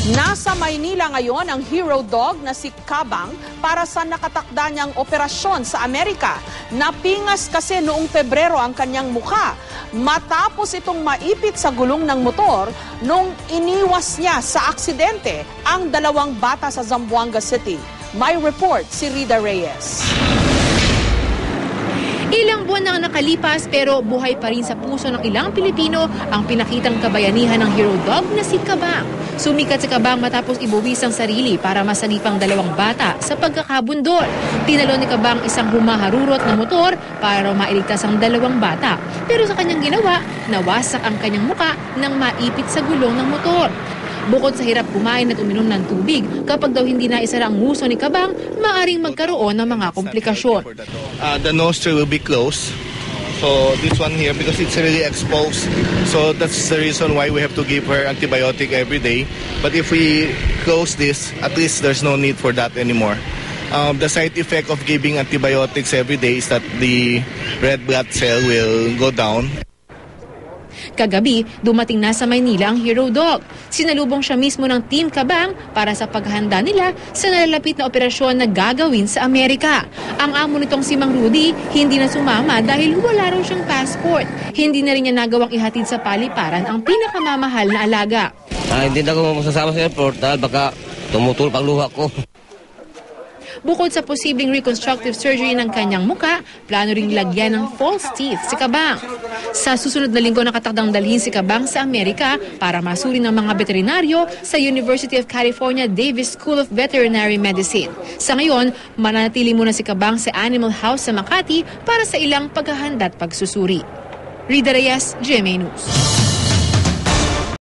Nasa Maynila ngayon ang hero dog na si Kabang para sa nakatakda niyang operasyon sa Amerika. Napingas kasi noong Pebrero ang kanyang mukha matapos itong maipit sa gulong ng motor nung iniwas niya sa aksidente ang dalawang bata sa Zamboanga City. May report si Rida Reyes. Ilang buwan nang nakalipas pero buhay pa rin sa puso ng ilang Pilipino ang pinakitang kabayanihan ng hero dog na si Kabang. Sumikat si Kabang matapos ibuwis ang sarili para masalipang dalawang bata sa pagkakabundol. Tinalo ni Kabang isang humaharurot na motor para mailigtas ang dalawang bata. Pero sa kanyang ginawa, nawasak ang kanyang muka nang maipit sa gulong ng motor. Bukod sa hirap kumain at uminom ng tubig, kapag daw hindi na isara ang nguso ni Kabang, maaring magkaroon ng mga komplikasyon. The nostril will be closed. So this one here, because it's really exposed, so that's the reason why we have to give her antibiotic every day. But if we close this, at least there's no need for that anymore. The side effect of giving antibiotics every day is that the red blood cell will go down. Kagabi, dumating na sa Maynila ang hero dog. Sinalubong siya mismo ng Team Kabang para sa paghahanda nila sa nalalapit na operasyon na gagawin sa Amerika. Ang amo nitong si Mang Rudy hindi na sumama dahil wala raw siyang passport. Hindi na rin niya nagawang ihatid sa paliparan ang pinakamamahal na alaga. Hindi na ako masasama sa airport dahil baka tumutol pang luha ko. Bukod sa posibleng reconstructive surgery ng kanyang muka, plano ring lagyan ng false teeth si Kabang. Sa susunod na linggo nakatakdang dalhin si Kabang sa Amerika para masuri ng mga veterinaryo sa University of California Davis School of Veterinary Medicine. Sa ngayon, mananatili muna si Kabang sa Animal House sa Makati para sa ilang paghahanda at pagsusuri. Rida Reyes, GMA News.